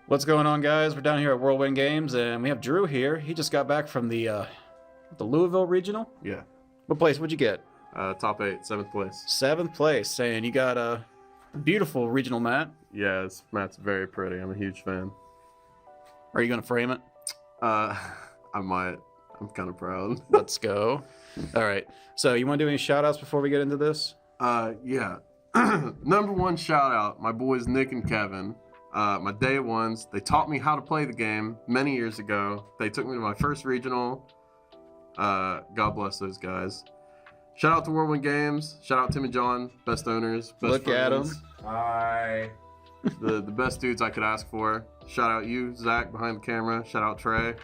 What's going on, guys? We're down here at Whirlwind Games, and we have Drew here. He just got back from the Louisville Regional. Yeah. What place? What'd you get? Top 8, 7th place. 7th place, and you got a beautiful regional mat. Yeah, this mat's very pretty. I'm a huge fan. Are you gonna frame it? I might. I'm kind of proud. Let's go. All right. So you want to do any shout outs before we get into this? Yeah. Number one shout out, my boys Nick and Kevin. My day ones. They taught me how to play the game many years ago. They took me to my first regional. God bless those guys. Shout out to Whirlwind Games. Shout out Tim and John, best owners, best Look friends. at them. Hi. The best dudes I could ask for. Shout out you, Zach, behind the camera. Shout out Trey,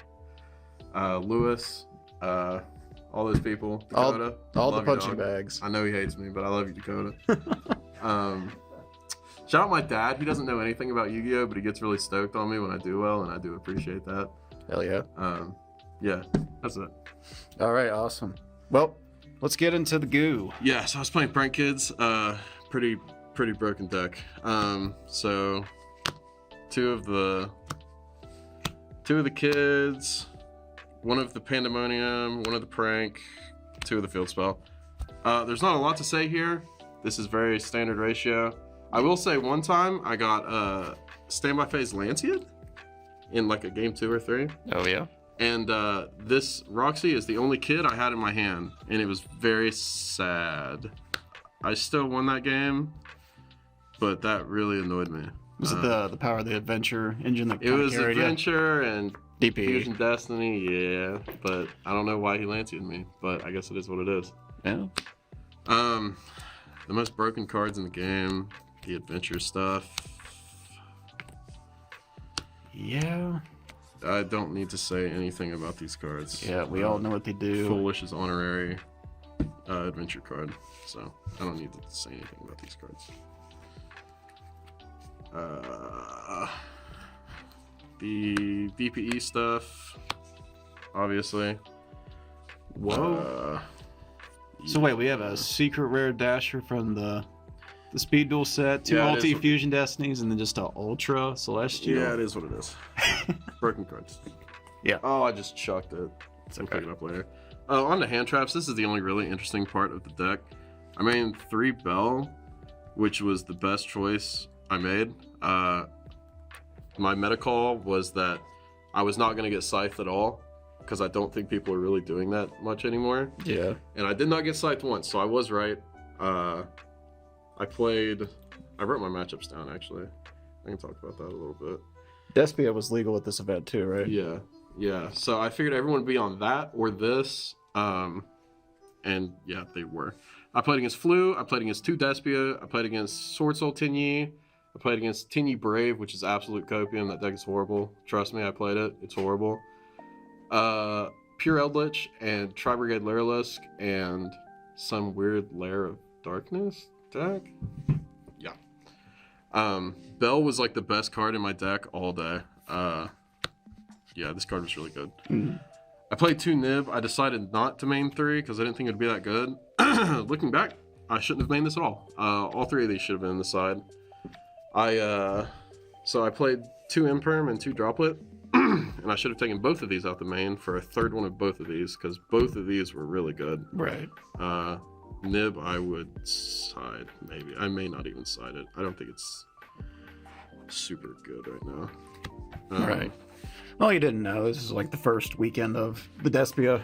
Lewis, all those people. Dakota. All the Love you, punching dog. bags. I know he hates me, but I love you, Dakota. Shout out my dad. He doesn't know anything about Yu-Gi-Oh, but he gets really stoked on me when I do well, and I do appreciate that. Hell yeah. Yeah, that's it. All right, awesome. Well, let's get into the goo. Yeah, so I was playing Prank Kids. Pretty broken deck. So two of the kids, one of the Pandemonium, one of the Prank, two of the Field Spell. There's not a lot to say here. This is very standard ratio. I will say one time I got Standby Phase Lanciad in like a game 2 or 3. Oh yeah. And this Roxy is the only kid I had in my hand, and it was very sad. I still won that game, but that really annoyed me. Was it the Power of the Adventure engine that It was carried Adventure and DP. Fusion Destiny, yeah, but I don't know why he Lancia'd me, but I guess it is what it is. Yeah. The most broken cards in the game, the Adventure stuff. Yeah. I don't need to say anything about these cards. Yeah, we all know what they do. Foolish is honorary Adventure card, so I don't need to say anything about these cards. The VPE stuff, obviously. Whoa. So wait, we have a secret rare dasher from the Speed Duel set, 2 Yeah, it multi is. Fusion Destinies, and then just a Ultra Celestial. Yeah, it is what it is. Broken cards. Yeah. Oh, I just chucked it. I'll pick it up later. On to hand traps. This is the only really interesting part of the deck. I made 3 Bell, which was the best choice I made. My meta call was that I was not going to get Scythe at all, because I don't think people are really doing that much anymore. Yeah. And I did not get Scythe once, so I was right. I wrote my matchups down, actually. I can talk about that a little bit. Despia was legal at this event too, right? Yeah. So I figured everyone would be on that or this. And yeah, they were. I played against Flu. I played against 2 Despia. I played against Sword Soul Tinyi. I played against Tinyi Brave, which is absolute copium. That deck is horrible. Trust me, I played it. It's horrible. Pure Eldritch and Tri-Brigade Lairlisk and some weird Lair of Darkness deck. Yeah. Bell was like the best card in my deck all day. Yeah, this card was really good. Mm-hmm. I played 2 Nib. I decided not to main 3 because I didn't think it would be that good. Looking back, I shouldn't have mained this at all. All 3 of these should have been in the side. So I played 2 Imperm and 2 Droplet, and I should have taken both of these out the main for a 3rd one of both of these because both of these were really good. Right. Nib, I would side, maybe. I may not even side it. I don't think it's super good right now. Right. Well, you didn't know. This is like the first weekend of the Despia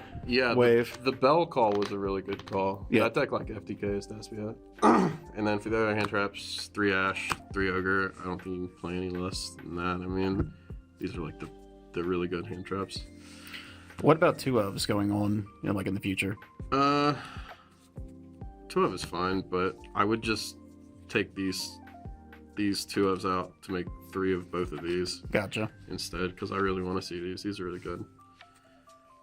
wave. The Bell call was a really good call. Yeah. That deck like FTK is Despia. And then for the other hand traps, 3 Ash, 3 Ogre. I don't think you can play any less than that. I mean, these are like the really good hand traps. What about 2 ofs going on, like in the future? 2 of is fine, but I would just take these 2 ofs out to make 3 of both of these. Gotcha. Instead, because I really want to see these. These are really good.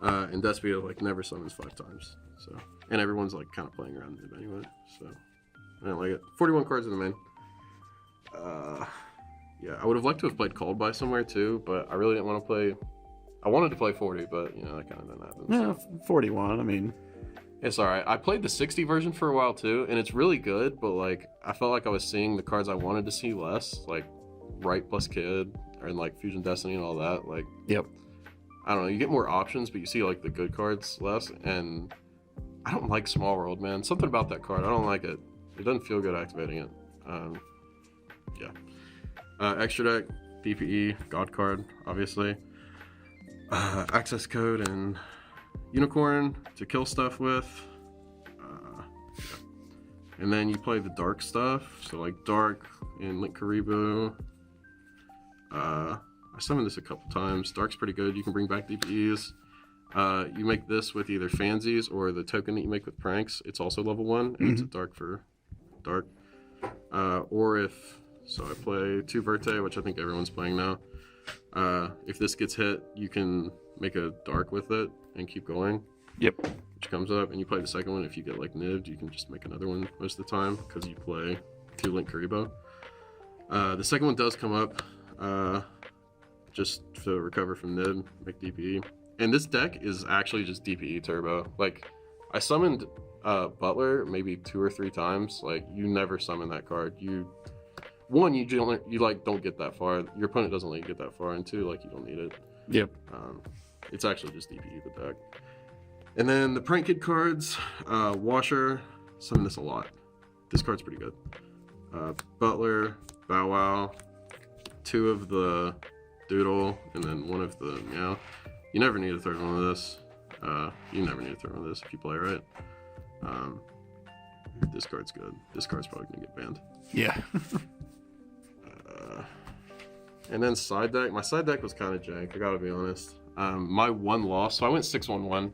And Despia like never summons 5 times. So, and everyone's like kind of playing around Nib anyway. So I don't like it. 41 cards in the main. Yeah, I would have liked to have played Called By somewhere too, but I really didn't want to play. I wanted to play 40, but that kind of didn't happen. Yeah, 41. I mean, It's alright. I played the 60 version for a while too, and it's really good, but like I felt like I was seeing the cards I wanted to see less, like Right plus Kid and like Fusion Destiny and all that. Like, Yep. I don't know, you get more options, but you see like the good cards less. And I don't like Small World, man. Something about that card, I don't like it. It doesn't feel good activating it. Yeah. Extra deck, DPE, God card, obviously. Access code and Unicorn to kill stuff with. Yeah. And then you play the dark stuff, so like Dark and Link Karibu. I summoned this a couple times. Dark's pretty good. You can bring back DPEs. You make this with either Fansies or the token that you make with Pranks. It's also level 1, and it's a Dark for Dark. Or if, so I play 2 Verte, which I think everyone's playing now. If this gets hit, you can make a Dark with it and keep going. Yep. Which comes up, and you play the second one. If you get like nibbed, you can just make another one most of the time because you play 2 Link Karibo. The second one does come up just to recover from nib, make DPE. And this deck is actually just DPE turbo. Like, I summoned Butler maybe 2 or 3 times. Like, you never summon that card. You like don't get that far. Your opponent doesn't let you get that far, and 2, like, you don't need it. Yep. It's actually just DPE the deck. And then the Prank Kid cards, Washer, summon this a lot. This card's pretty good. Butler, Bow Wow, 2 of the Doodle, and then 1 of the Meow. You never need a third one of this. You never need a third one of this if you play right. This card's good. This card's probably gonna get banned. Yeah. And then side deck. My side deck was kind of jank, I gotta be honest. My one loss, so I went 6-1-1.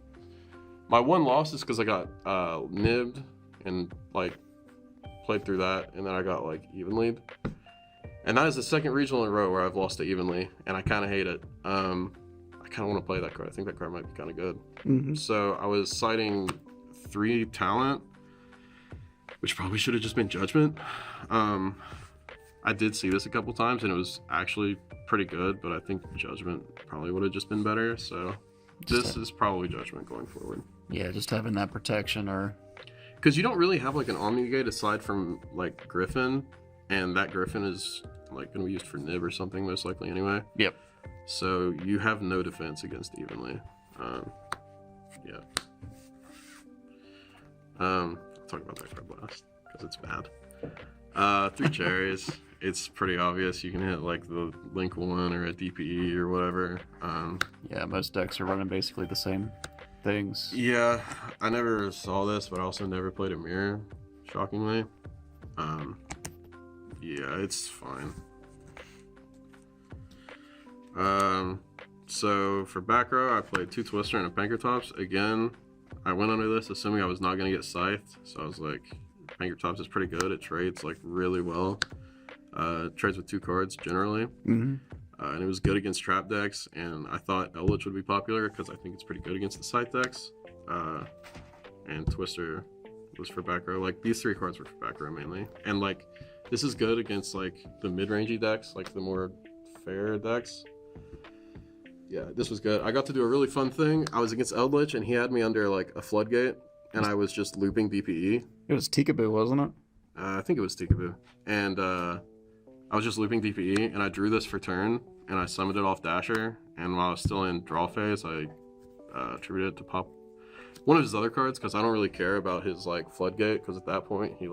My one loss is because I got nibbed and like played through that, and then I got like even lead. And that is the second regional in a row where I've lost to evenly, and I kind of hate it. I kind of want to play that card. I think that card might be kind of good. So I was citing 3 talent, which probably should have just been judgment. I did see this a couple times, and it was actually pretty good, but I think judgment probably would have just been better. So this is probably judgment going forward. Yeah, just having that protection, or because you don't really have like an Omni Gate aside from like Griffin, and that Griffin is like going to be used for nib or something most likely anyway. Yep. So you have no defense against evenly. Yeah. I'll talk about that card last because it's bad. 3 cherries. It's pretty obvious. You can hit like the Link 1 or a DPE or whatever. Yeah, most decks are running basically the same things. Yeah, I never saw this, but I also never played a mirror, shockingly. Yeah, it's fine. So for back row, I played 2 Twister and a Pankratops. Again, I went under this assuming I was not going to get scythed, so I was like, Pankratops is pretty good. It trades like really well. Trades with 2 cards generally. And it was good against trap decks, and I thought Eldritch would be popular because I think it's pretty good against the scythe decks. And Twister was for back row. Like, these 3 cards were for back row mainly. And like, this is good against like the mid-rangey decks, like the more fair decks. Yeah, this was good. I got to do a really fun thing. I was against Eldritch, and he had me under like a floodgate, and I was just looping DPE. It was Tikaboo, wasn't it? I think it was Tikaboo. And I was just looping DPE, and I drew this for turn, and I summoned it off Dasher, and while I was still in draw phase, I attributed it to pop one of his other cards, because I don't really care about his like floodgate, because at that point he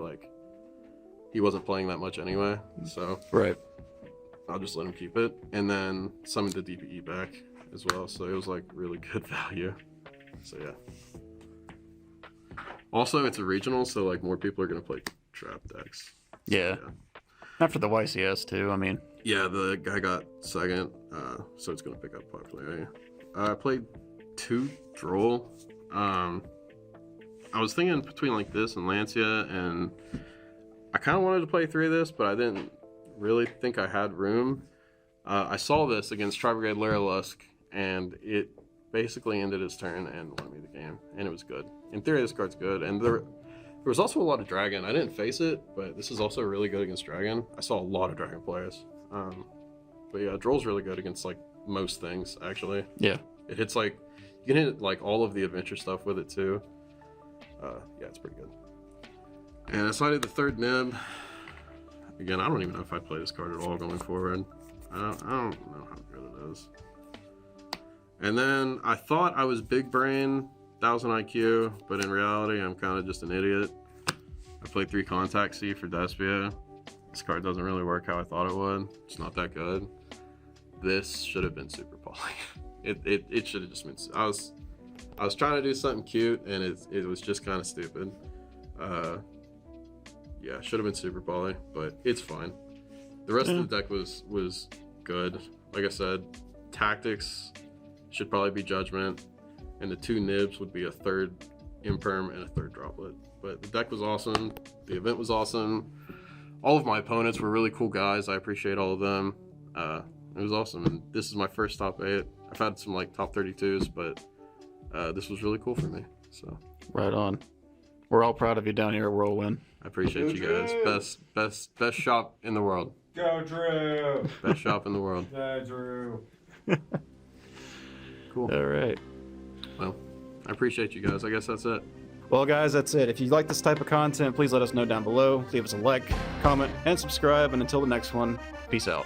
wasn't playing that much anyway, so right. I'll just let him keep it, and then summoned the DPE back as well, so it was like really good value. So yeah. Also, it's a regional, so like more people are gonna play trap decks. Yeah. Not for the YCS too, I mean. Yeah, the guy got second, so it's gonna pick up popularity. I played 2 Droll. I was thinking between like this and Lancia, and I kind of wanted to play 3 of this, but I didn't really think I had room. I saw this against Tri-Brigade Lyrilusk, and it basically ended his turn and won me the game, and it was good. In theory, this card's good, and there was also a lot of Dragon. I didn't face it, but this is also really good against Dragon. I saw a lot of Dragon players. But yeah, Droll's really good against like most things, actually. Yeah. It hits like, you can hit like all of the adventure stuff with it too. Yeah, it's pretty good. And I sided the 3rd nib. Again, I don't even know if I play this card at all going forward. I don't know how good it is. And then I thought I was big brain, 1000 IQ, but in reality, I'm kind of just an idiot. I played 3 Contact C for Despia. This card doesn't really work how I thought it would. It's not that good. This should have been super poly. It should have just been. I was trying to do something cute, and it was just kind of stupid. Yeah, should have been super poly, but it's fine. The rest of the deck was good. Like I said, tactics should probably be judgment, and the 2 nibs would be a 3rd imperm and a 3rd droplet. But the deck was awesome. The event was awesome. All of my opponents were really cool guys. I appreciate all of them. It was awesome, and this is my first top 8. I've had some like top 32s, but this was really cool for me. So right on. We're all proud of you down here at Whirlwind. I appreciate you guys. Best shop in the world. Go Drew. Best shop in the world. Go Drew. Cool. All right. Well, I appreciate you guys. I guess that's it. Well, guys, that's it. If you like this type of content, please let us know down below. Leave us a like, comment, and subscribe. And until the next one, peace out.